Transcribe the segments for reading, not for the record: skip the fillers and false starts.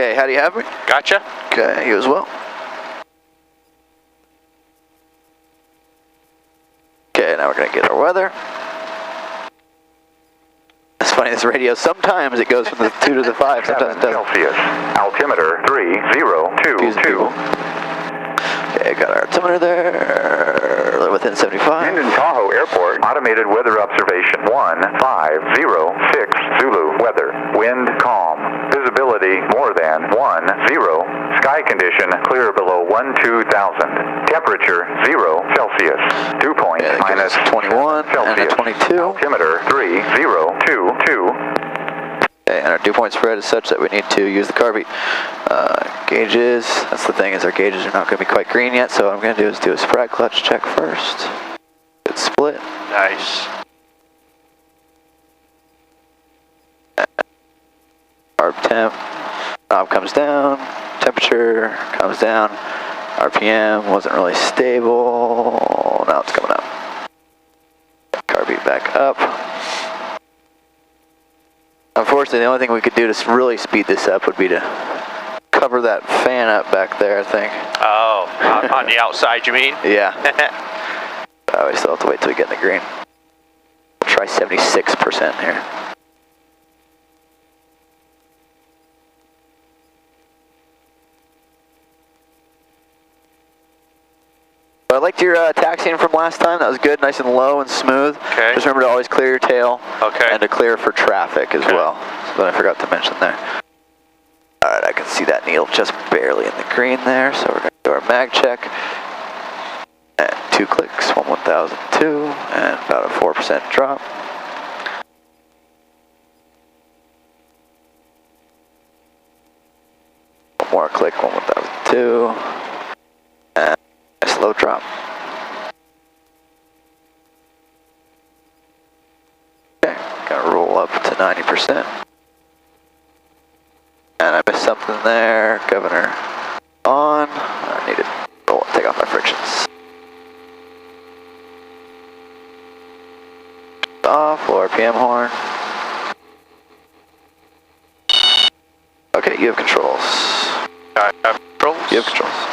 Okay, how do you have me? Gotcha. Okay, you as well. Okay, now we're going to get our weather. It's funny, this radio, sometimes it goes from the 2 to the 5, sometimes it doesn't. Celsius. Altimeter 3022. Okay, got our altimeter there, within 75. Minden Tahoe Airport, automated weather observation 1506 Zulu. Weather, wind calm, visibility more than 10, sky condition clear below 12,000, temperature 0 Celsius, dew point minus 21 Celsius. and a 22. Altimeter 3022. Okay, and our dew point spread is such that we need to use the carb heat. Gauges, that's the thing, is our gauges are not going to be quite green yet, so what I'm going to do is do a spread clutch check first. Good split. Nice. Carb temp, knob comes down, temperature comes down, RPM wasn't really stable, now it's coming up. Carb heat back up. Unfortunately, the only thing we could do to really speed this up would be to cover that fan up back there, I think. Oh, on the outside, you mean? Yeah. We still have to wait till we get in the green. We'll try 76% here. I liked your taxiing from last time. That was good, nice and low and smooth. Okay. Just remember to always clear your tail. Okay. And to clear for traffic as well. So that I forgot to mention there. Alright, I can see that needle just barely in the green there, so we're going to do our mag check. And 2 clicks, 1002, and about a 4% drop. One more click, 1002, and a slow drop. Okay, gotta roll up to 90%. And I missed something there. Governor on. I need to take off my frictions. Off, low RPM horn. Okay, you have controls. I have controls. You have controls.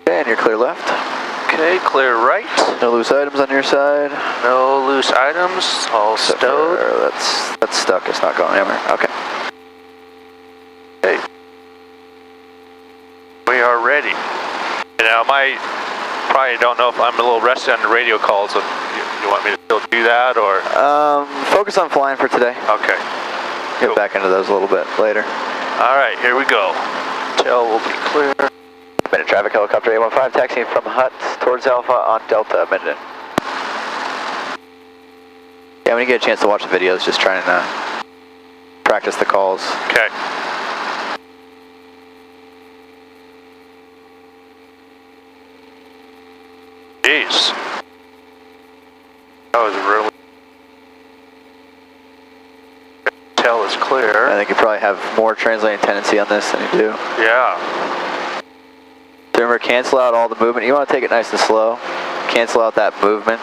Okay, and you're clear left. Okay, clear right. No loose items on your side. No loose items. All stowed. That's stuck. It's not going anywhere. Okay. Okay. We are ready. You know, probably don't know if I'm a little rusty on the radio calls. So you want me to still do that, or? Focus on flying for today. Okay. Get back into those a little bit later. All right, here we go. Tail will be clear. Minden traffic helicopter A15 taxiing from Hut towards Alpha on Delta, Minden. Yeah, when you get a chance to watch the videos, just trying to practice the calls. Okay. Jeez. That was really... Tail is clear. I think you probably have more translating tendency on this than you do. Yeah. Remember, cancel out all the movement. You want to take it nice and slow. Cancel out that movement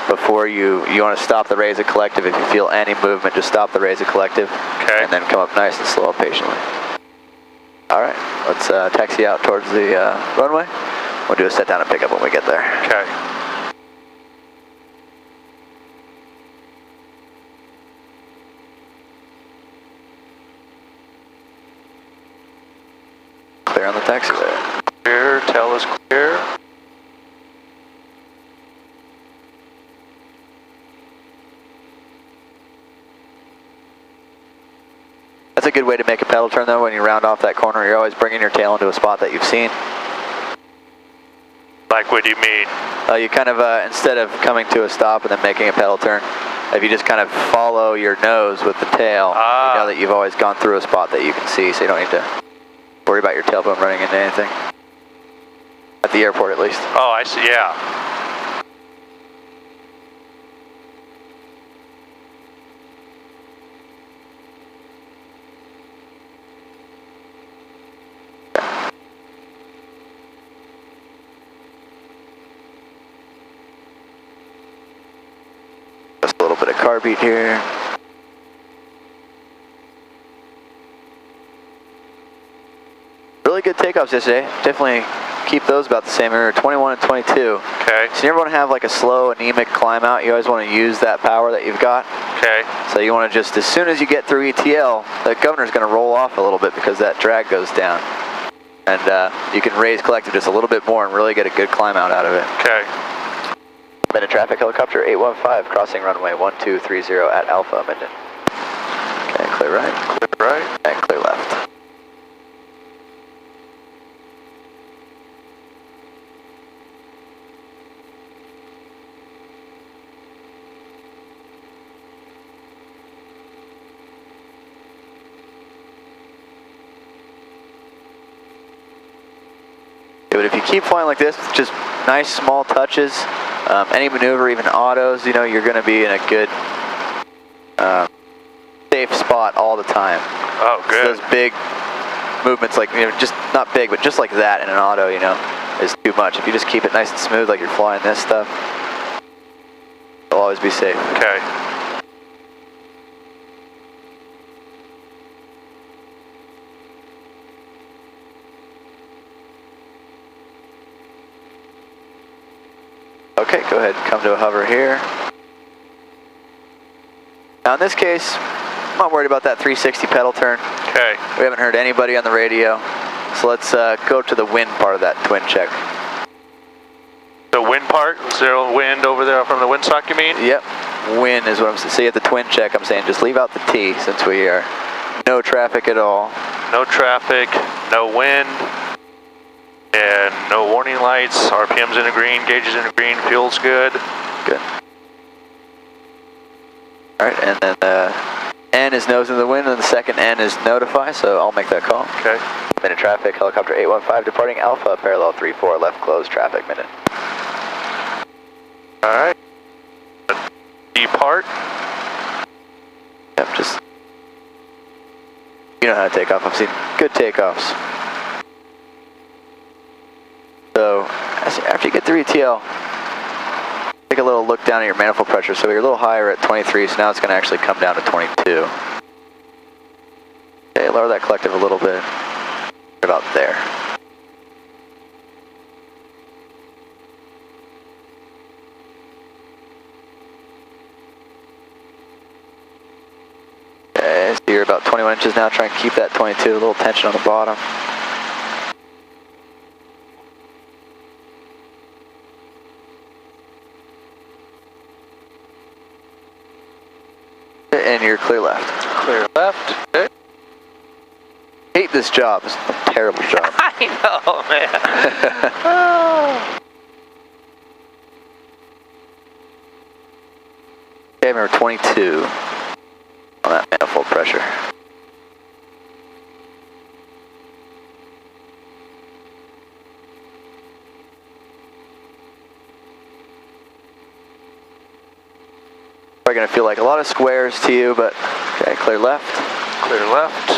before you want to stop the raise of collective. If you feel any movement, just stop the raise of collective. Okay. And then come up nice and slow and patiently. All right, let's taxi out towards the runway. We'll do a set down and pick up when we get there. Okay. Clear on the taxiway. Clear, tail is clear. That's a good way to make a pedal turn though. When you round off that corner, you're always bringing your tail into a spot that you've seen. Like, what do you mean? You kind of, instead of coming to a stop and then making a pedal turn, if you just kind of follow your nose with the tail, you know that you've always gone through a spot that you can see, so you don't need to worry about your tailbone running into anything. At the airport, at least. Oh, I see, yeah. Just a little bit of carb heat here. good takeoffs yesterday. Definitely keep those about the same. We were 21 and 22. Okay. So you never want to have like a slow, anemic climb out. You always want to use that power that you've got. Okay. So you want to just, as soon as you get through ETL, the governor's going to roll off a little bit because that drag goes down. And you can raise collective just a little bit more and really get a good climb out of it. Okay. Minden traffic helicopter 815 crossing runway 1230 at Alpha Minden. Okay, clear right. Clear right. And clear left. But if you keep flying like this, just nice small touches, any maneuver, even autos, you know, you're going to be in a good, safe spot all the time. Oh, good. So those big movements, like, you know, just not big, but just like that in an auto, you know, is too much. If you just keep it nice and smooth, like you're flying this stuff, you'll always be safe. Okay. Okay, go ahead and come to a hover here. Now in this case, I'm not worried about that 360 pedal turn. Okay. We haven't heard anybody on the radio. So let's go to the wind part of that twin check. The wind part? Is there a wind over there from the windsock, you mean? Yep, wind is what I'm saying. See at the twin check, I'm saying just leave out the T since we are no traffic at all. No traffic, no wind. And no warning lights, RPM's in the green, gauges in the green, fuel's good. Good. Alright, and then N is nose in the wind, and the second N is notify, so I'll make that call. Okay. Minden traffic, helicopter 815 departing Alpha, parallel 34, left close traffic, Minden. Alright. Depart. Yep, just, you know how to take off. I've seen good takeoffs. So, after you get through ETL, take a little look down at your manifold pressure. So you're a little higher at 23, so now it's going to actually come down to 22. Okay, lower that collective a little bit. About there. Okay, so you're about 21 inches now. Try and keep that 22, a little tension on the bottom. And you're clear left. Clear left. Okay. Hate this job. It's a terrible job. I know, man. Oh. Okay, remember 22 on that manifold pressure. Probably going to feel like a lot of squares to you, but okay, clear left. Clear left.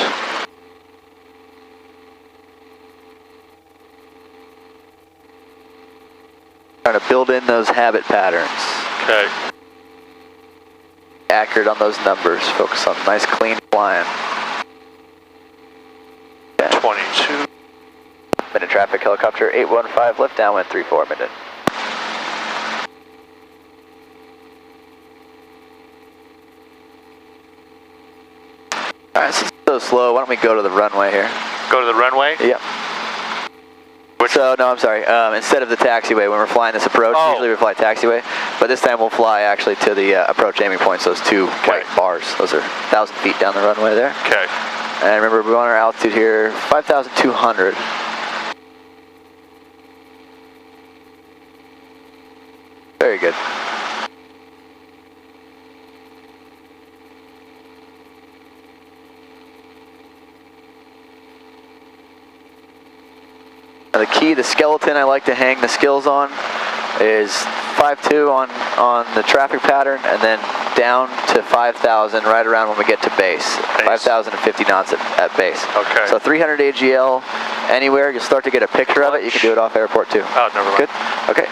Trying to build in those habit patterns. Okay. Accurate on those numbers. Focus on nice, clean flying. Okay. 22. Minden traffic, helicopter 815, lift downwind 34, Minden. Alright, since it's so slow, why don't we go to the runway here? Go to the runway? Yep. So, no, I'm sorry. Instead of the taxiway, when we're flying this approach, usually we fly taxiway, but this time we'll fly actually to the approach aiming points, those two white bars. Those are 1,000 feet down the runway there. Okay. And remember, we're on our altitude here, 5,200. Very good. Now the key, the skeleton I like to hang the skills on is 5.2 on the traffic pattern, and then down to 5,000 right around when we get to base. 5,050 knots at base. Okay. So 300 AGL anywhere, you'll start to get a picture of it. You can do it off airport too. Oh, never mind. Good? Okay.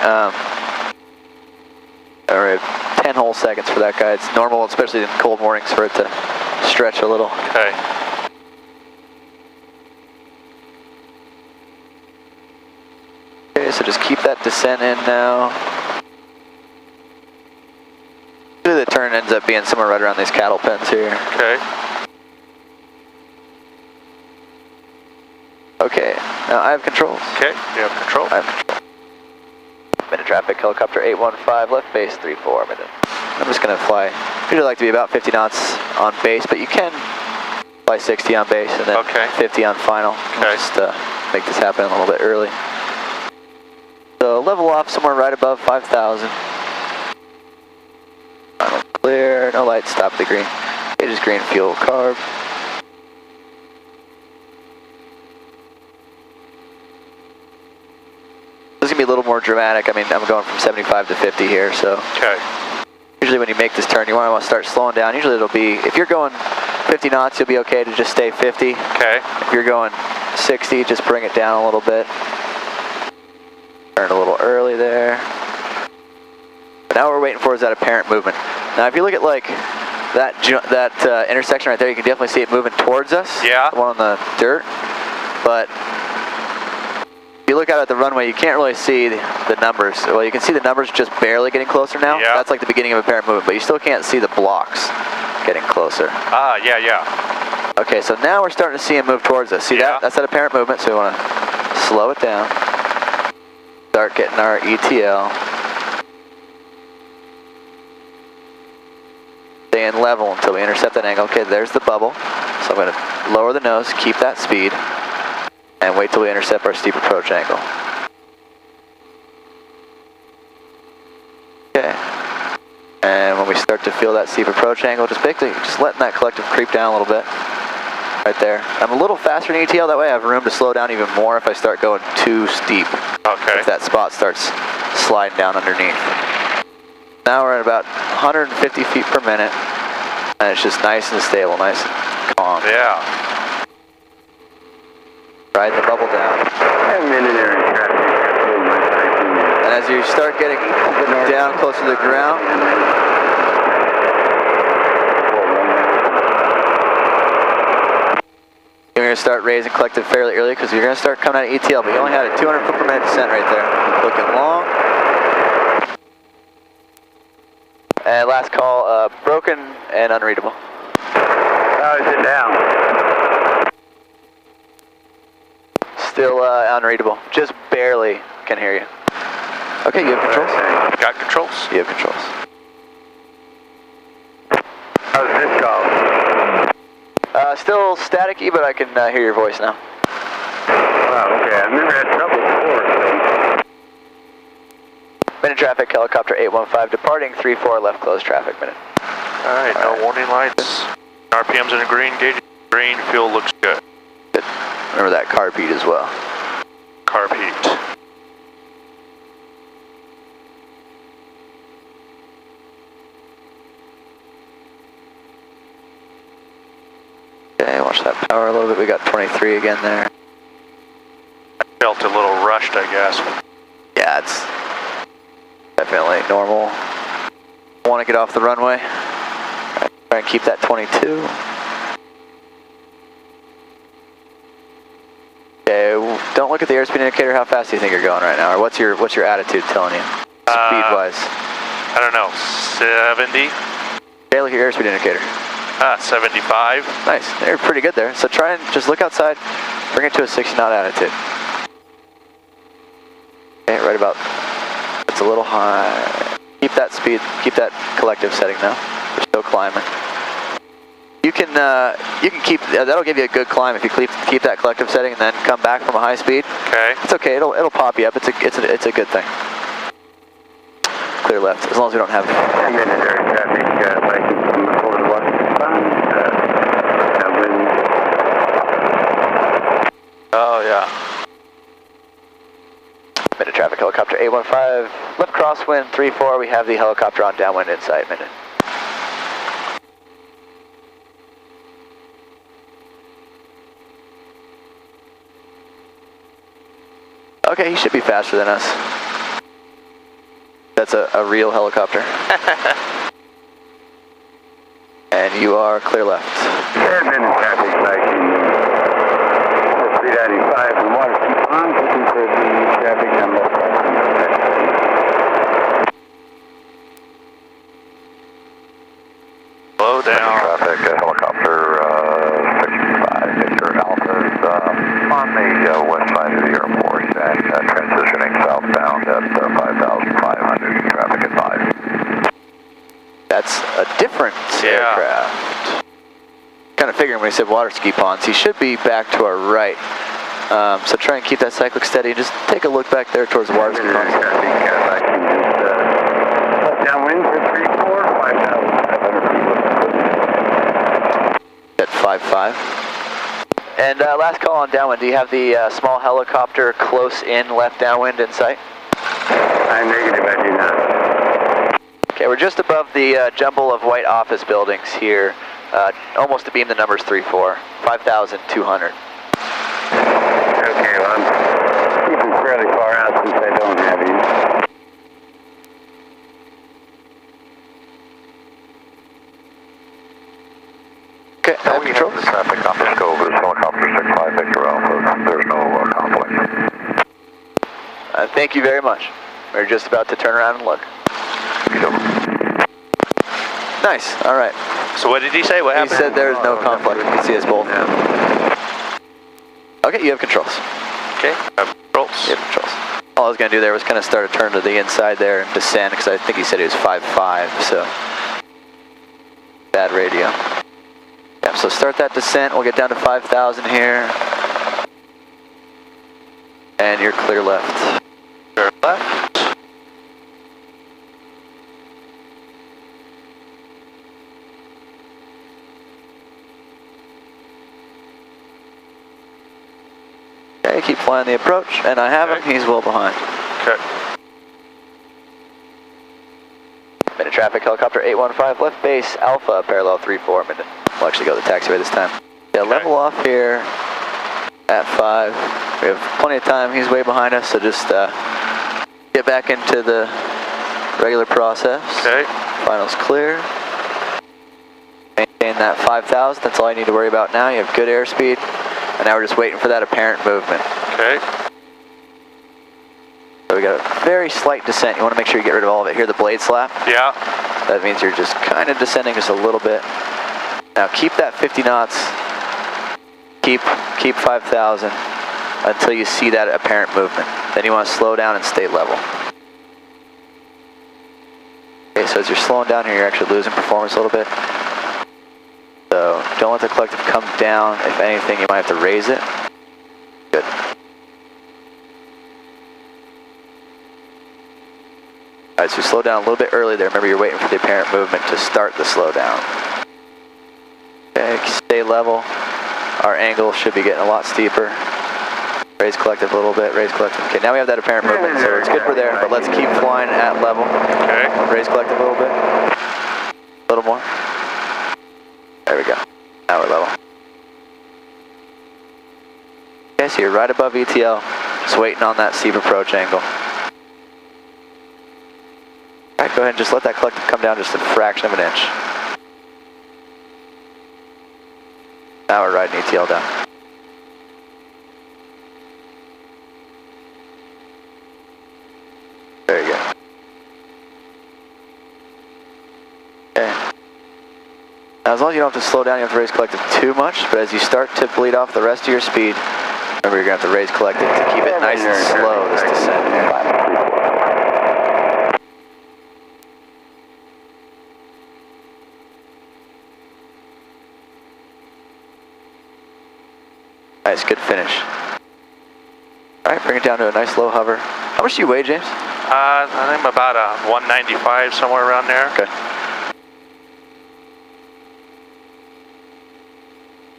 All right, 10 whole seconds for that guy. It's normal, especially in cold mornings, for it to stretch a little. Okay. descent in now. Usually the turn ends up being somewhere right around these cattle pens here. Okay. Okay, now I have controls. Okay, you have control. I have control. Minute traffic, helicopter 815, left base 34 minute. I'm just gonna fly, usually like to be about 50 knots on base, but you can fly 60 on base and then 50 on final. Okay. Just make this happen a little bit early. So level off somewhere right above 5,000. Final clear, no lights, stop the green. It is green, fuel, carb. This is going to be a little more dramatic. I mean, I'm going from 75 to 50 here, so. Okay. Usually when you make this turn, you want to start slowing down. Usually it'll be, if you're going 50 knots, you'll be okay to just stay 50. Okay. If you're going 60, just bring it down a little bit. Turn a little early there. But now what we're waiting for is that apparent movement. Now if you look at like that intersection right there, you can definitely see it moving towards us. Yeah. The one on the dirt. But if you look out at the runway, you can't really see the numbers. Well, you can see the numbers just barely getting closer now. Yeah. That's like the beginning of apparent movement, but you still can't see the blocks getting closer. Ah, yeah, yeah. Okay, so now we're starting to see him move towards us. See that? That's that apparent movement, so we want to slow it down. Start getting our ETL. Staying level until we intercept that angle. Okay, there's the bubble. So I'm going to lower the nose, keep that speed, and wait till we intercept our steep approach angle. Okay. And when we start to feel that steep approach angle, just basically just letting that collective creep down a little bit. Right there. I'm a little faster than ETL, that way I have room to slow down even more if I start going too steep. Okay. If that spot starts sliding down underneath. Now we're at about 150 feet per minute, and it's just nice and stable, nice and calm. Yeah. Ride the bubble down. And as you start getting down closer to the ground, you're going to start raising collective fairly early because you're going to start coming out of ETL, but you only had a 200 foot per minute descent right there. Looking long. And last call, broken and unreadable. How is it now? Still unreadable. Just barely can hear you. Okay, you have controls? Got controls. You have controls. How's this call? Still staticky, but I can hear your voice now. Wow, okay. I've never had trouble before. Minute traffic, helicopter 815, departing 34, left close traffic minute. Alright, no warning lights. RPM's in a green, gauge green, fuel looks good. Good. Remember that carb heat as well. Carb heat. Okay, watch that power a little bit. We got 23 again there. I felt a little rushed, I guess. Yeah, it's definitely normal. Want to get off the runway. Try and keep that 22. Okay, don't look at the airspeed indicator. How fast do you think you're going right now? Or what's your attitude telling you? Speed-wise. I don't know, 70? Okay, look at your airspeed indicator. 75. Nice, you're pretty good there. So try and just look outside, bring it to a 60 knot attitude. Okay, right about, it's a little high. Keep that speed, keep that collective setting now. We're still climbing. You can keep, that'll give you a good climb if you keep that collective setting and then come back from a high speed. Okay. It's okay, it'll pop you up, it's a good thing. Clear left, as long as we don't have I'm in air traffic, license from the Florida Washington. Oh, yeah. Minute traffic, helicopter 815, left crosswind 34, we have the helicopter on downwind inside minute. Okay, he should be faster than us. That's a real helicopter. And you are clear left. Yeah, minute traffic, license 395 and water. Keep on, looking for the traffic on left. down. Traffic, helicopter 65, Victor Alpha is on the west side of the airport and transitioning southbound at 5,500, traffic at 5. That's a different aircraft. Kind of figuring when he said water ski ponds, he should be back to our right. So try and keep that cyclic steady and just take a look back there towards the water ski ponds. Downwind for 34, 5,700 feet. At 5.5. And last call on downwind, do you have the small helicopter close in left downwind in sight? I'm negative, I do not. Okay, we're just above the jumble of white office buildings here, almost to beam the numbers 3-4, 5,200. Okay, well, I'm keeping fairly far out since I don't have you. Okay, I have control. The traffic on the scope is helicopter 65 Victor Alpha. There's no conflict. Thank you very much. We're just about to turn around and look. Nice, all right. So what did he say? What happened? He said there's no conflict. You can see us both. Okay, you have controls. Okay, I have controls. You have controls. All I was going to do there was kind of start a turn to the inside there and descend, because I think he said he was 5.5, so bad radio. Yeah, so start that descent. We'll get down to 5,000 here. And you're clear left. Clear left. Okay, keep flying the approach, and I have him. He's well behind. Okay. Minute traffic, helicopter 815, left base, Alpha, parallel 34 minute. We'll actually go to the taxiway this time. Yeah, level off here at 5. We have plenty of time. He's way behind us, so just get back into the regular process. Okay. Finals clear. Maintain that 5,000. That's all you need to worry about now. You have good airspeed, and now we're just waiting for that apparent movement. Okay. So we got a very slight descent. You want to make sure you get rid of all of it. Hear the blade slap? Yeah. That means you're just kind of descending just a little bit. Now keep that 50 knots. Keep 5,000 until you see that apparent movement. Then you want to slow down and stay level. Okay, so as you're slowing down here, you're actually losing performance a little bit. So don't let the collective come down. If anything, you might have to raise it. Good. Alright, so slow down a little bit early there. Remember, you're waiting for the apparent movement to start the slowdown. Okay, stay level. Our angle should be getting a lot steeper. Raise collective a little bit, raise collective. Okay, now we have that apparent movement, so it's good for there, but let's keep flying at level. Okay. Raise collective a little bit. A little more. There we go. Now we're level. Okay, so you're right above ETL. Just waiting on that steep approach angle. Alright, go ahead and just let that collective come down just a fraction of an inch. Now we're riding ETL down. There you go. Okay. Now as long as you don't have to slow down, you have to raise collective too much, but as you start to bleed off the rest of your speed, remember you're going to have to raise collective to keep it nice and slow, this descent here. Nice, good finish. Alright, bring it down to a nice low hover. How much do you weigh, James? I think I'm about 195, somewhere around there. Okay.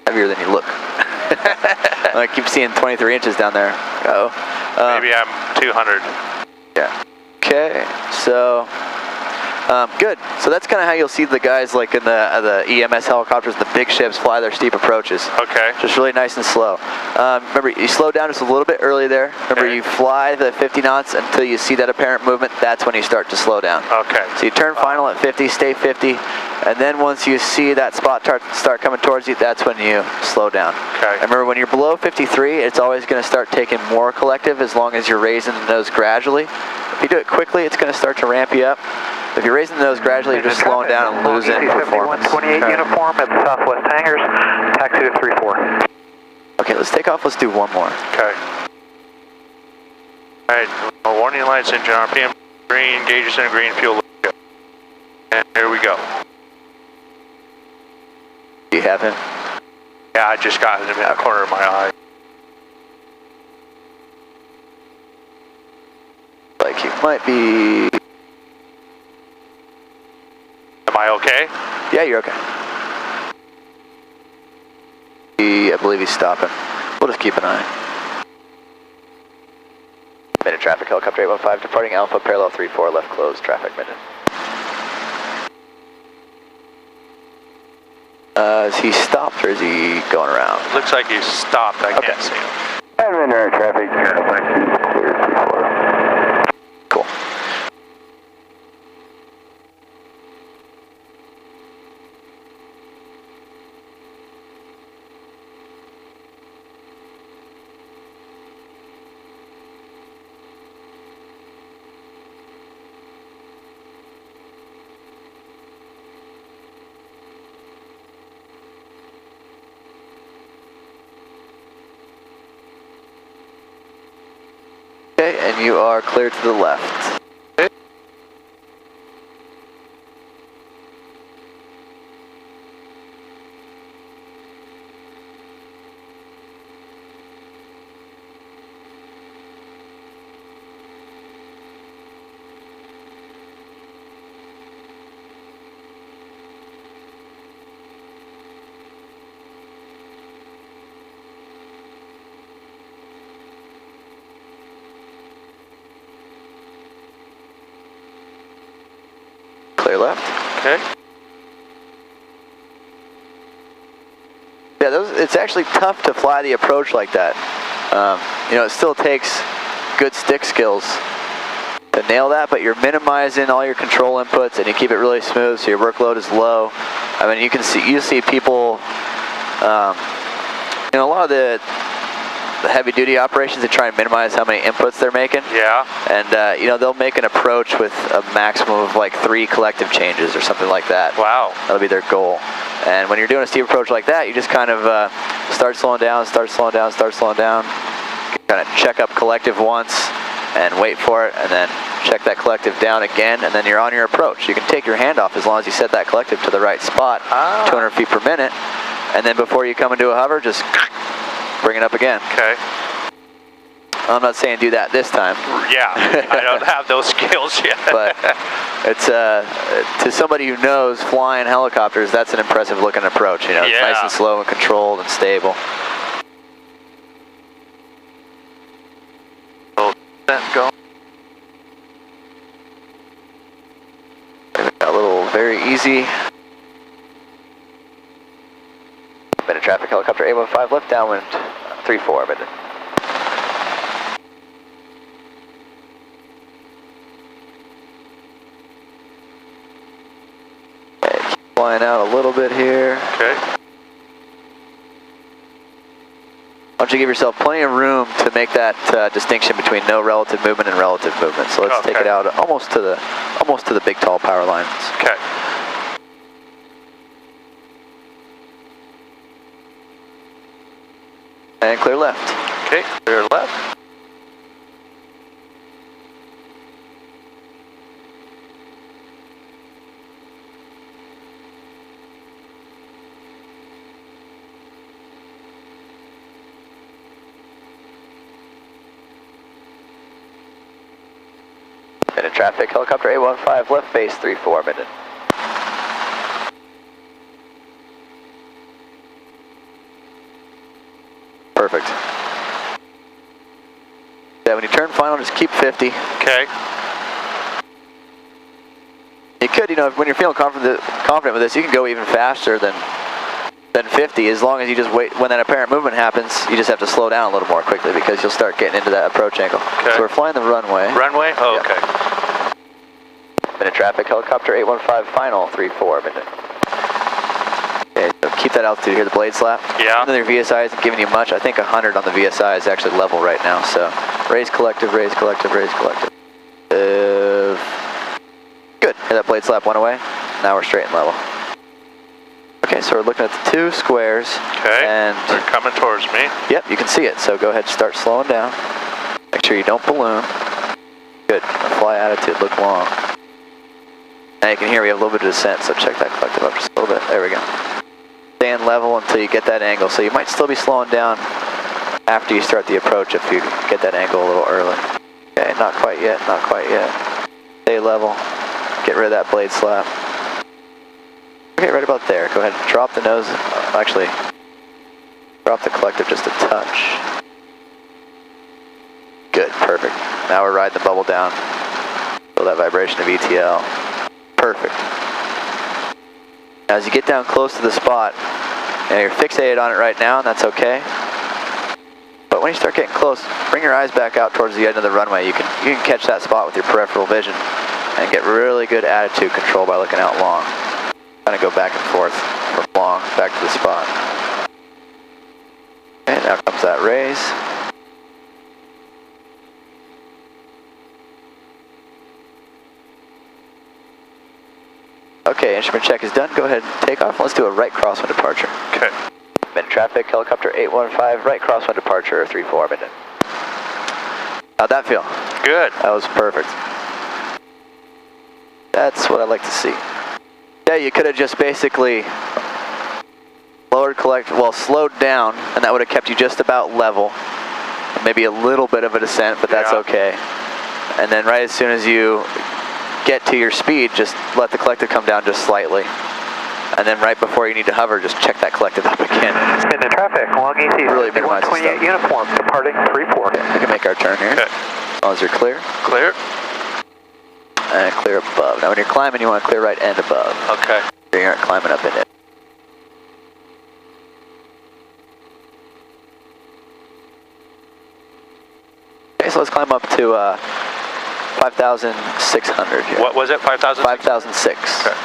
Heavier than you look. I keep seeing 23 inches down there. Oh. Maybe I'm 200. Yeah. Okay, so good. So that's kind of how you'll see the guys like in the EMS helicopters, the big ships fly their steep approaches. Okay. Just really nice and slow. Remember, you slow down just a little bit early there. Remember, you fly the 50 knots until you see that apparent movement. That's when you start to slow down. Okay. So you turn final at 50, stay 50, and then once you see that spot start coming towards you, that's when you slow down. Okay. And remember, when you're below 53, it's always going to start taking more collective as long as you're raising the nose gradually. If you do it quickly, it's going to start to ramp you up. If you're raising the nose gradually, you're just slowing down and losing performance. 7128 uniform at the Southwest Hangars, taxi to 34. Okay, let's take off. Let's do one more. Okay. Alright, warning lights, engine RPM green, gauges in green, fuel. And here we go. Do you have him? Yeah, I just got him in the corner of my eye. Like he might be... Am I okay? Yeah, you're okay. I believe he's stopping. We'll just keep an eye. Minute traffic, helicopter 815, departing Alpha, parallel 34, left closed, traffic minute. Is he stopped or is he going around? Looks like he's stopped, I can't see him. Admin traffic, clear 34. Cool. Okay, and you are clear to the left. Clear left. Okay. Yeah, it's actually tough to fly the approach like that. You know, it still takes good stick skills to nail that, but you're minimizing all your control inputs and you keep it really smooth so your workload is low. I mean, you see people, you know, a lot of the heavy duty operations, they try and minimize how many inputs they're making. Yeah. And, you know, they'll make an approach with a maximum of like 3 collective changes or something like that. Wow. That'll be their goal. And when you're doing a steep approach like that, you just kind of start slowing down, start slowing down, start slowing down. Kind of check up collective once and wait for it, and then check that collective down again, and then you're on your approach. You can take your hand off as long as you set that collective to the right spot, 200 feet per minute. And then before you come into a hover, just bring it up again. Okay. I'm not saying do that this time. Yeah, I don't have those skills yet. But it's to somebody who knows flying helicopters, that's an impressive looking approach. You know, it's nice and slow and controlled and stable. Go. A little very easy. Minute traffic, helicopter 815 left downwind 34 minute. Okay, keep flying out a little bit here. Okay. Why don't you give yourself plenty of room to make that distinction between no relative movement and relative movement. So let's take it out almost to the big tall power lines. Okay. And clear left. Okay, clear left. Minute traffic, helicopter 815 left base 34 minute. Perfect. Yeah, when you turn final, just keep 50. Okay. You could, you know, when you're feeling confident with this, you can go even faster than 50, as long as you just wait. When that apparent movement happens, you just have to slow down a little more quickly because you'll start getting into that approach angle. Okay. So we're flying the runway. Runway? Oh, yeah. Okay. Minute traffic, helicopter 815 final 34 minute. Okay, so keep that altitude here, the blade slap. Yeah. Even though your VSI isn't giving you much, I think 100 on the VSI is actually level right now. So raise collective, raise collective, raise collective. Good. That blade slap went away. Now we're straight and level. Okay, so we're looking at the two squares. Okay, and they're coming towards me. Yep, you can see it. So go ahead and start slowing down. Make sure you don't balloon. Good. Fly attitude, look long. Now you can hear we have a little bit of descent, so check that collective up just a little bit. There we go. Stand level until you get that angle. So you might still be slowing down after you start the approach if you get that angle a little early. Okay, not quite yet, not quite yet. Stay level. Get rid of that blade slap. Okay, right about there. Go ahead and drop the nose. Actually, drop the collective just a touch. Good, perfect. Now we're riding the bubble down. Feel that vibration of ETL. Perfect. Now as you get down close to the spot, you're fixated on it right now, and that's okay. But when you start getting close, bring your eyes back out towards the end of the runway. You can catch that spot with your peripheral vision and get really good attitude control by looking out long. Kind of go back and forth from long back to the spot. Okay, now comes that raise. Okay, instrument check is done. Go ahead and take off. Let's do a right crosswind departure. Okay. Min traffic, helicopter 815, right crosswind departure, 34 minute. How'd that feel? Good. That was perfect. That's what I like to see. Yeah, you could have just basically lowered slowed down, and that would have kept you just about level. Maybe a little bit of a descent, but that's okay. And then right as soon as you get to your speed, just let the collective come down just slightly. And then right before you need to hover, just check that collective up again. In the traffic, long EC, really minimize the 128 uniform, departing 34. Okay, we can make our turn here. Okay. As long as you're clear. Clear. And clear above. Now when you're climbing, you want to clear right and above. Okay. So you aren't climbing up in it. Okay, so let's climb up to 5,600 here. What was it, 5,000? 5,006. Okay.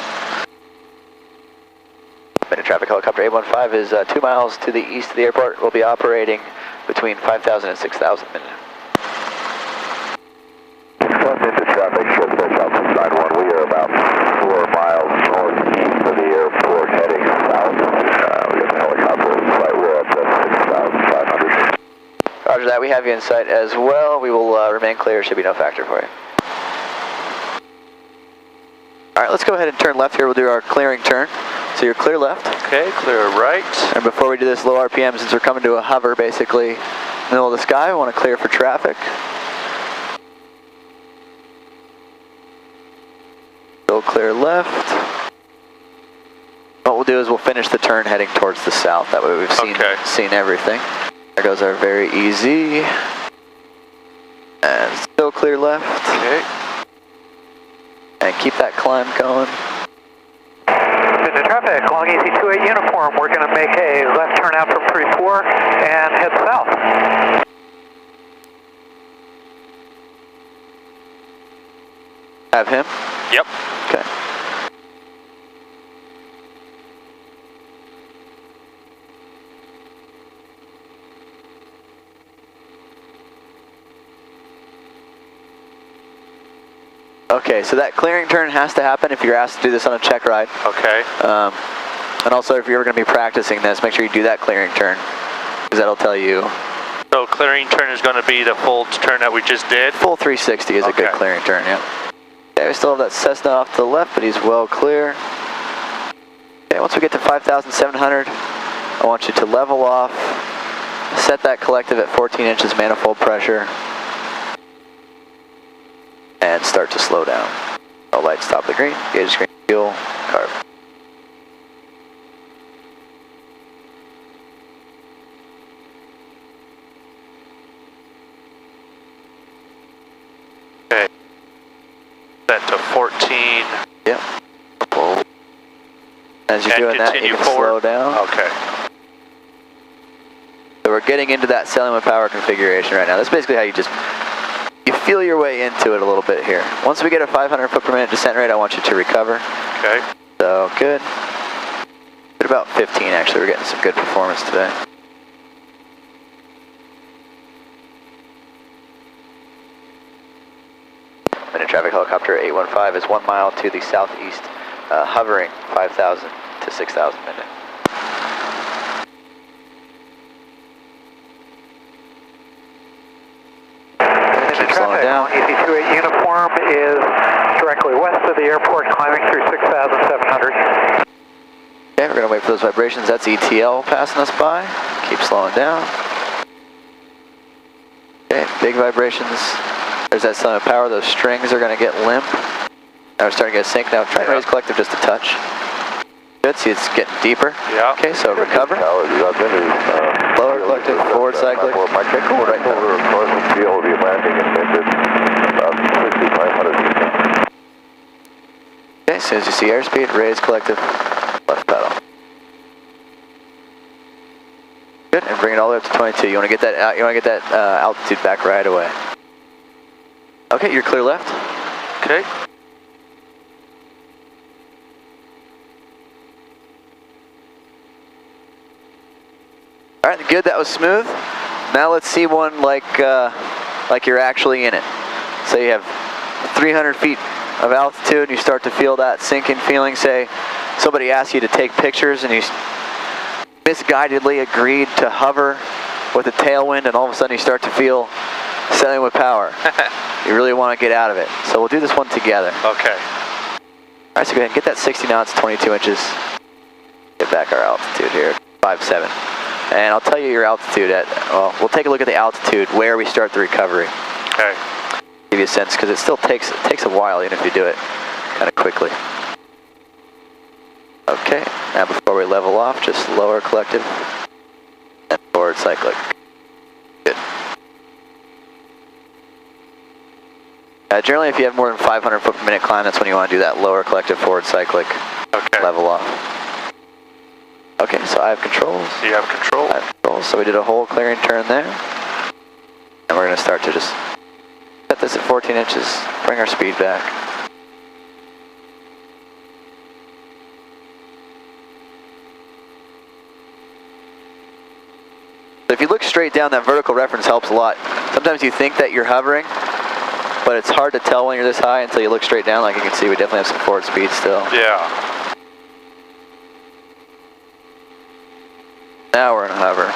Minute traffic helicopter 815 is 2 miles to the east of the airport. We'll be operating between 5,000 and 6,000 minutes. Minute traffic, short push out from side 1. We are about 4 miles northeast of the airport heading south. We have a helicopter in sight. We're up to 6,500. Roger that. We have you in sight as well. We will remain clear. Should be no factor for you. All right, let's go ahead and turn left here. We'll do our clearing turn. So you're clear left. Okay, clear right. And before we do this low RPM, since we're coming to a hover basically in the middle of the sky, we want to clear for traffic. Go clear left. What we'll do is we'll finish the turn heading towards the south. That way we've seen everything. There goes our very easy. And still clear left. Okay. And keep that climb going. In traffic, long EC28 uniform, we're going to make a left turn out from 34 and head south. Have him? Yep. Okay. Okay, so that clearing turn has to happen if you're asked to do this on a check ride. Okay. And also if you're going to be practicing this, make sure you do that clearing turn, because that'll tell you. So clearing turn is going to be the full turn that we just did? Full 360 is a good clearing turn, yeah. Okay, we still have that Cessna off to the left, but he's well clear. Okay, once we get to 5,700, I want you to level off, set that collective at 14 inches manifold pressure, and start to slow down. No lights, top of the green, gauge screen, fuel, carb. Okay. Set to 14. Yep. As you're doing that, you can slow down. Okay. So we're getting into that sailing with power configuration right now. That's basically how you feel your way into it a little bit here. Once we get a 500 foot per minute descent rate, I want you to recover. Okay. So good. At about 15 actually, we're getting some good performance today. Minute traffic helicopter 815 A15 is 1 mile to the southeast, hovering 5,000 to 6,000 minute. Traffic on EC28 uniform is directly west of the airport, climbing through 6,700. Okay, we're going to wait for those vibrations. That's ETL passing us by. Keep slowing down. Okay, big vibrations. There's that sign of power. Those strings are going to get limp. Now we're starting to get a sync. Now try and raise collective just a touch. Good, see it's getting deeper. Yeah. Okay, so recover. Lower collective, forward cyclic. My check over right over across the field, the landing and ended about 6,500 feet. Okay, as soon as you see airspeed, raise collective, left pedal. Good, and bring it all the way up to 22. You want to get that altitude back right away. Okay, you're clear left. Okay. All right, good. That was smooth. Now let's see one like you're actually in it. So you have 300 feet of altitude, and you start to feel that sinking feeling. Say somebody asks you to take pictures, and you misguidedly agreed to hover with a tailwind, and all of a sudden you start to feel sailing with power. You really want to get out of it. So we'll do this one together. Okay. All right, so go ahead and get that 60 knots, 22 inches. Get back our altitude here, 5.7. And I'll tell you your altitude at, well, we'll take a look at the altitude where we start the recovery. Okay. Give you a sense, because it still takes a while, even if you do it kind of quickly. Okay, now before we level off, just lower collective and forward cyclic. Good. Generally, if you have more than 500 foot per minute climb, that's when you want to do that lower collective forward cyclic. Okay. Level off. Okay, so I have controls. You have control. I have controls. So we did a whole clearing turn there. And we're going to start to just set this at 14 inches, bring our speed back. So if you look straight down, that vertical reference helps a lot. Sometimes you think that you're hovering, but it's hard to tell when you're this high until you look straight down. Like you can see, we definitely have some forward speed still. Yeah. Now we're in a hover.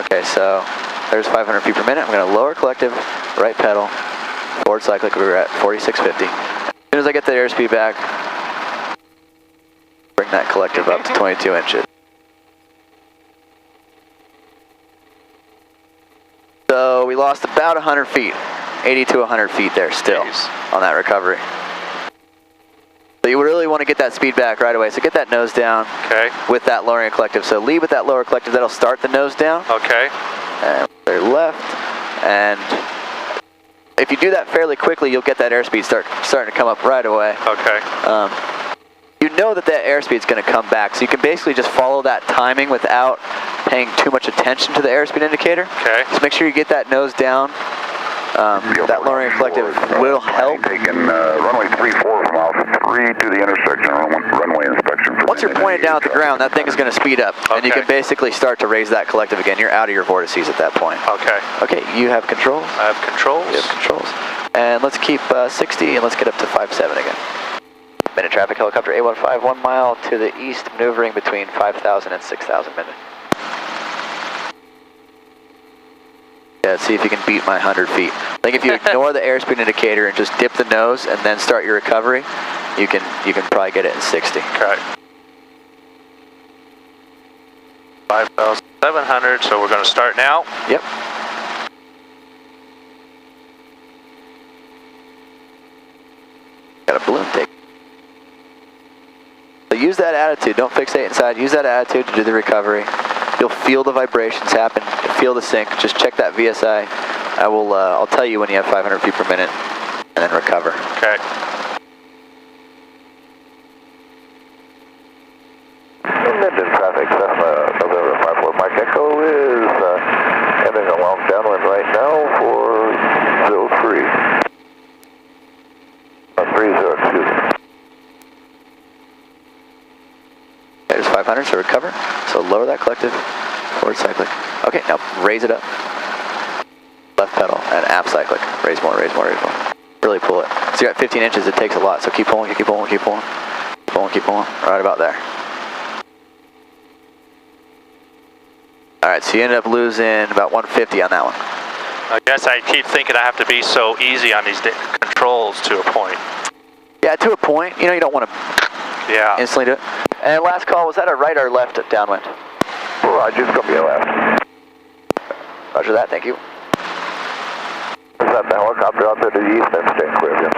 Okay, so there's 500 feet per minute. I'm going to lower collective, right pedal, forward cyclic. We're at 4650. As soon as I get the airspeed back, bring that collective up to 22 inches. So we lost about 100 feet, 80 to 100 feet there still on that recovery. So you really want to get that speed back right away. So get that nose down with that lowering collective. So lead with that lower collective. That'll start the nose down. Okay. And clear left. And if you do that fairly quickly, you'll get that airspeed starting to come up right away. Okay. You know that airspeed is going to come back. So you can basically just follow that timing without paying too much attention to the airspeed indicator. Okay. Just make sure you get that nose down. That lowering collective will help. Taking runway 34 from Alpha 3 to the intersection. Runway inspection. Once you're pointed down at the ground, that thing is going to speed up, and you can basically start to raise that collective again. You're out of your vortices at that point. Okay. Okay, you have controls. I have controls. You have controls. And let's keep 60, and let's get up to 5.7 again. Minute traffic helicopter A15, 1 mile to the east, maneuvering between 5,000 and 6,000 minutes. Yeah, see if you can beat my 100 feet. I think if you ignore the airspeed indicator and just dip the nose and then start your recovery, you can probably get it in 60. Okay. 5,700, so we're going to start now? Yep. Got a balloon take. So use that attitude, don't fixate inside, use that attitude to do the recovery. You'll feel the vibrations happen, you'll feel the sync, just check that VSI. I'll tell you when you have 500 feet per minute, and then recover. Okay. Minden traffic, Cessna November 54. Mike Echo is heading along downwind right now for 03. 30, excuse me. There's 500, so recover. So lower that collective, forward cyclic. Okay, now raise it up. Left pedal and aft cyclic. Raise more, raise more, raise more. Really pull it. Because you're at 15 inches, it takes a lot. So keep pulling, keep pulling, keep pulling. Keep pulling, keep pulling. Right about there. All right, so you ended up losing about 150 on that one. I guess I keep thinking I have to be so easy on these controls to a point. Yeah, to a point. You know, you don't want to instantly do it. And last call, was that a right or left downwind? Roger, it's going to be a left. Roger that, thank you. Is that the helicopter out there to the east? I'm staying clear of you.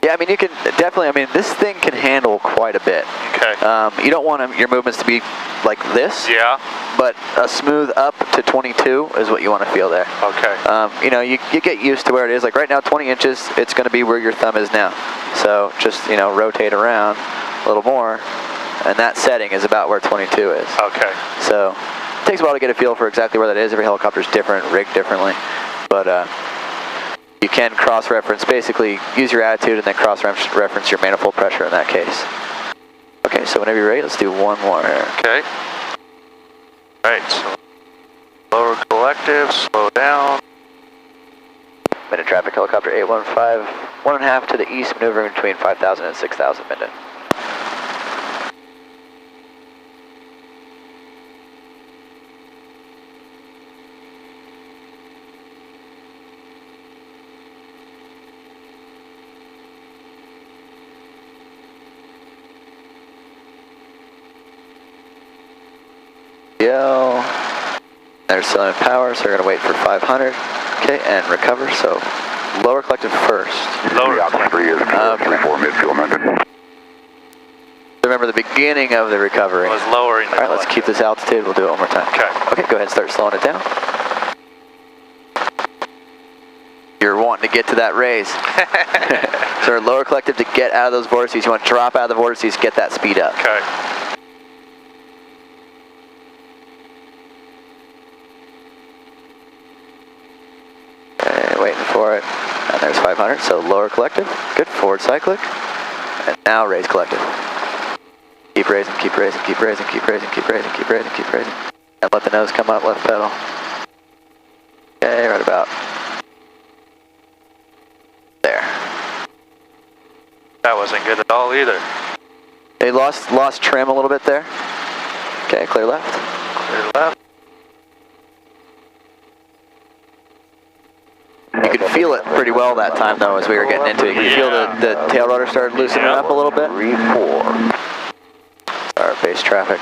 Yeah, I mean, you can definitely, I mean, this thing can handle quite a bit. Okay. You don't want your movements to be like this. Yeah. But a smooth up to 22 is what you want to feel there. Okay. You know, you get used to where it is. Like right now, 20 inches, it's going to be where your thumb is now. So just, you know, rotate around a little more. And that setting is about where 22 is. Okay. So it takes a while to get a feel for exactly where that is. Every helicopter is different, rigged differently. But you can cross-reference, basically use your attitude and then cross-reference your manifold pressure in that case. Okay, so whenever you're ready, let's do one more here. Okay. Right, so lower collective, slow down. Minute traffic, helicopter 815, 1.5 to the east, maneuvering between 5,000 and 6,000 minute. There's cylinder power, so we're going to wait for 500. Okay, and recover, so lower collective first. Lower. Remember the beginning of the recovery. I was lowering the All right, let's keep this altitude. We'll do it one more time. Okay. Okay, go ahead and start slowing it down. You're wanting to get to that raise. So lower collective to get out of those vortices. You want to drop out of the vortices, get that speed up. Okay. Waiting for it, and there's 500, so lower collective, good, forward cyclic, and now raise collective. Keep raising, keep raising, keep raising, keep raising, keep raising, keep raising, keep raising, and let the nose come up, left pedal. Okay, right about there. That wasn't good at all either. They lost trim a little bit there. Okay, clear left. Clear left. You could feel it pretty well that time, though, as we were getting into it. You could feel the tail rotor started loosening up a little bit. 3-4. Our base traffic.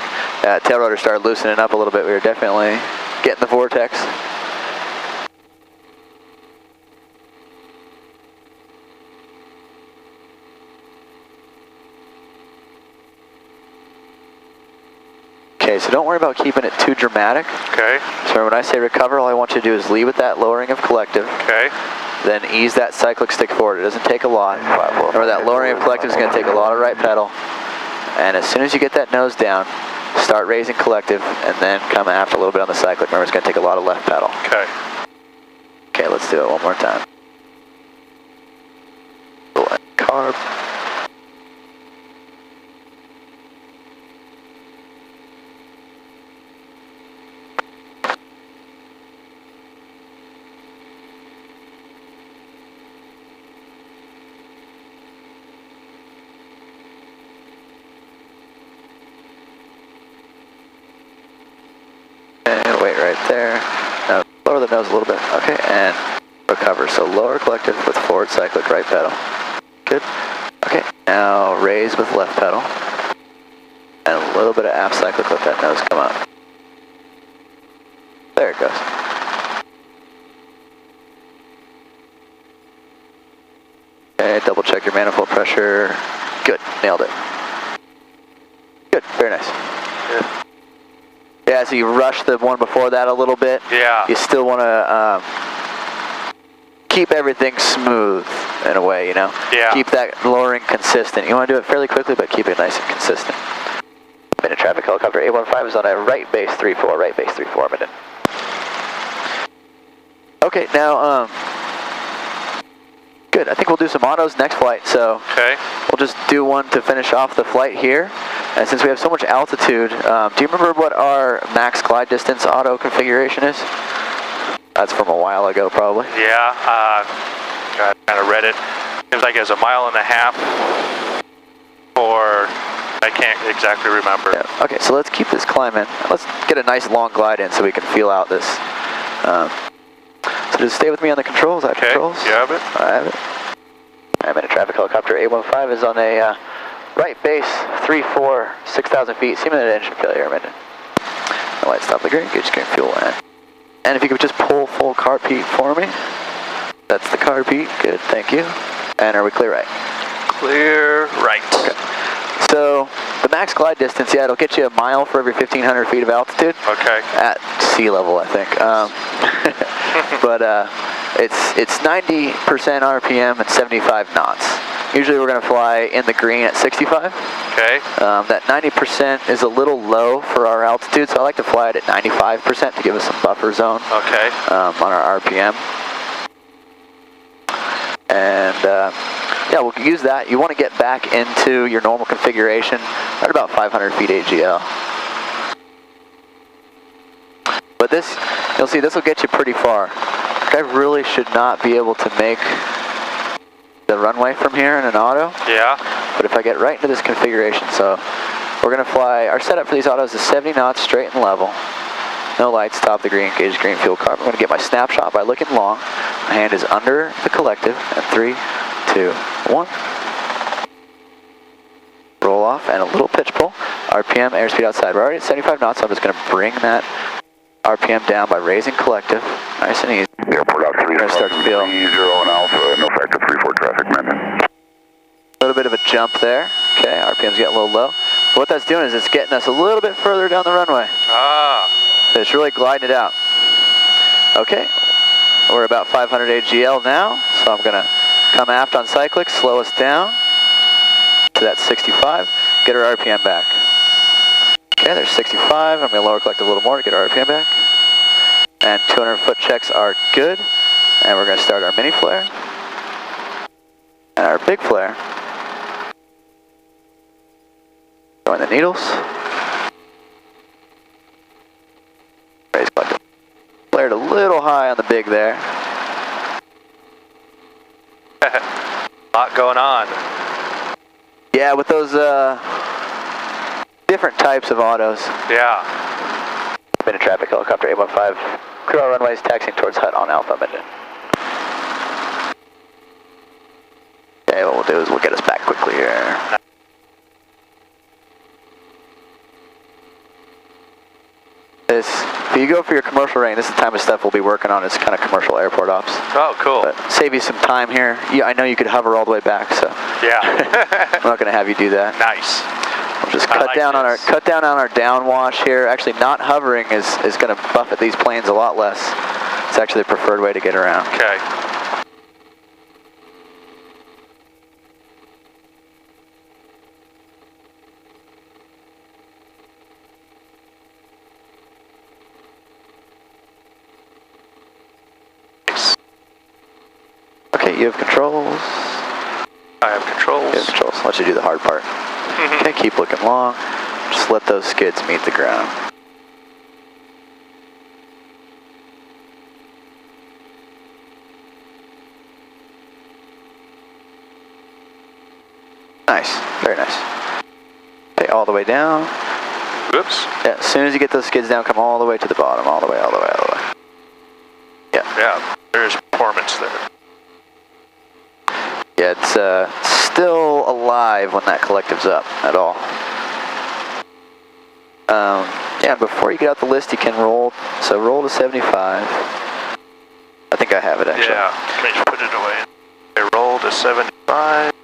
Tail rotor started loosening up a little bit. We were definitely getting the vortex. Okay, so don't worry about keeping it too dramatic. Okay. So when I say recover, all I want you to do is lead with that lowering of collective. Okay. Then ease that cyclic stick forward. It doesn't take a lot. Remember that lowering of collective is going to take a lot of right pedal. And as soon as you get that nose down, start raising collective and then come after a little bit on the cyclic. Remember, it's going to take a lot of left pedal. Okay. Okay, let's do it one more time. Carb. Wait right there. Now lower the nose a little bit. Okay, and recover. So lower collective with forward cyclic right pedal. Good. Okay, now raise with left pedal. And a little bit of aft cyclic, let that nose come up. There it goes. Okay, double check your manifold pressure. Good, nailed it. Good, very nice. Good. Yeah, so you rush the one before that a little bit. Yeah. You still want to keep everything smooth in a way, you know? Yeah. Keep that lowering consistent. You want to do it fairly quickly, but keep it nice and consistent. Minute traffic, helicopter 815 is on a right base 34, right base 34 minute. Okay, now, good. I think we'll do some autos next flight, so Okay. we'll just do one to finish off the flight here. And since we have so much altitude, do you remember what our max glide distance auto configuration is? That's from a while ago, probably. Yeah, I kind of read it. Seems like it's 1.5 miles, or I can't exactly remember. Yeah. Okay, so let's keep this climb in. Let's get a nice long glide in so we can feel out this. So just stay with me on the controls. Okay, controls. you have it? I have it. I'm in a traffic helicopter. 815 is on a right base, 3-4, 6,000 feet. Simulated engine failure. The lights stop the green, gauge green fuel in. And if you could just pull full carb heat for me. That's the carb heat. Good, thank you. And are we clear right? Clear right. Okay. So the max glide distance, yeah, it'll get you 1 mile for every 1,500 feet of altitude. Okay. At sea level, I think. But it's 90% RPM and 75 knots. Usually we're going to fly in the green at 65. Okay. That 90% is a little low for our altitude, so I like to fly it at 95% to give us some buffer zone. Okay. On our RPM. And yeah, we'll use that. You want to get back into your normal configuration at about 500 feet AGL. But this, you'll see, this will get you pretty far. I really should not be able to make the runway from here in an auto. Yeah. But if I get right into this configuration, so we're going to fly, our setup for these autos is 70 knots straight and level. No lights, top the green, gauge green, fuel carb. I'm going to get my snapshot by looking long. My hand is under the collective, and 3, 2, 1. Roll off, and a little pitch pull. RPM, airspeed outside. We're already at 75 knots, so I'm just going to bring that RPM down by raising collective. Nice and easy. Airport out 3, start to feel 30 and Alpha, no factor 34 traffic, man. A little bit of a jump there. Okay, RPM's getting a little low. What that's doing is it's getting us a little bit further down the runway. Ah. So it's really gliding it out. Okay, we're about 500 AGL now, so I'm gonna come aft on cyclic, slow us down to that 65, get our RPM back. Okay, there's 65, I'm gonna lower collective a little more to get our RPM back. And 200 foot checks are good, and we're gonna start our mini flare. And our big flare. Going the needles. Raise collective. Flared a little high on the big there. A lot going on. Yeah, with those different types of autos. Yeah. Been a traffic helicopter 815. Clear our runways, taxiing towards Hut on Alpha Minden. Okay, what we'll do is we'll get us back quickly here. If you go for your commercial range, this is the type of stuff we'll be working on. It's kind of commercial airport ops. Oh, cool. But save you some time here. Yeah, I know you could hover all the way back, so. Yeah. I'm not going to have you do that. Nice. We'll just cut down on our downwash here. Actually, not hovering is going to buffet these planes a lot less. It's actually the preferred way to get around. Okay. Okay, you have controls. I have controls. You have controls. I'll let you do the hard part. Okay, keep looking long. Just let those skids meet the ground. Nice, very nice. Okay, all the way down. Whoops. Yeah, as soon as you get those skids down, come all the way to the bottom, all the way, all the way, all the way. Yeah. Yeah, there's performance there. Yeah, it's still alive when that collective's up at all. Yeah, before you get out the list, you can roll. So roll to 75. I think I have it actually. Yeah, let me just put it away. Okay, roll to 75.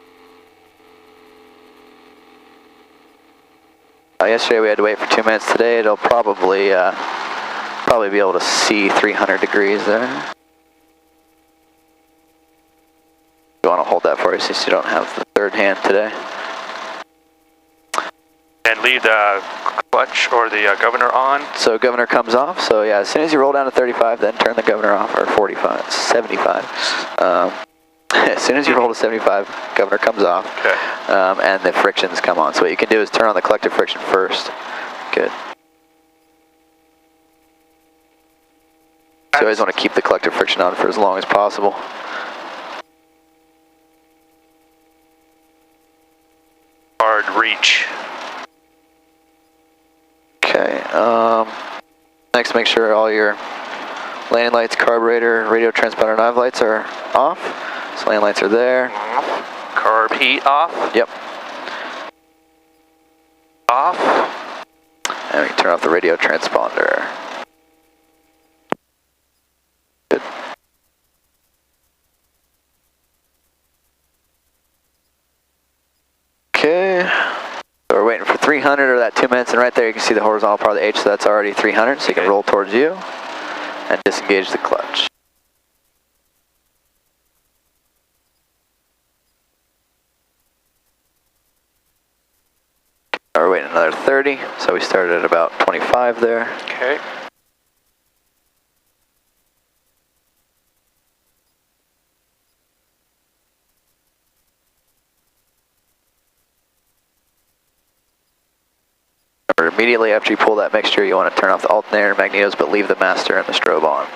Yesterday we had to wait for 2 minutes. Today it'll probably be able to see 300 degrees there. You want to hold that for you since you don't have the third hand today. And leave the clutch or the governor on. So governor comes off. So yeah, as soon as you roll down to 35, then turn the governor off, or 45, 75. As soon as you roll to 75, governor comes off, and the frictions come on. So what you can do is turn on the collective friction first. Good. So you always want to keep the collective friction on for as long as possible. Hard reach. Okay. Next, make sure all your landing lights, carburetor, radio transponder, nav lights are off. So landing lights are there. Carb heat off. Yep. Off. And we can turn off the radio transponder. Good. Okay. So we're waiting for 300 or that 2 minutes, and right there you can see the horizontal part of the H, so that's already 300, so you can roll towards you and disengage the clutch. We're waiting another 30, so we started at about 25 there. Okay. Immediately after you pull that mixture, you want to turn off the alternator and magnetos, but leave the master and the strobe on.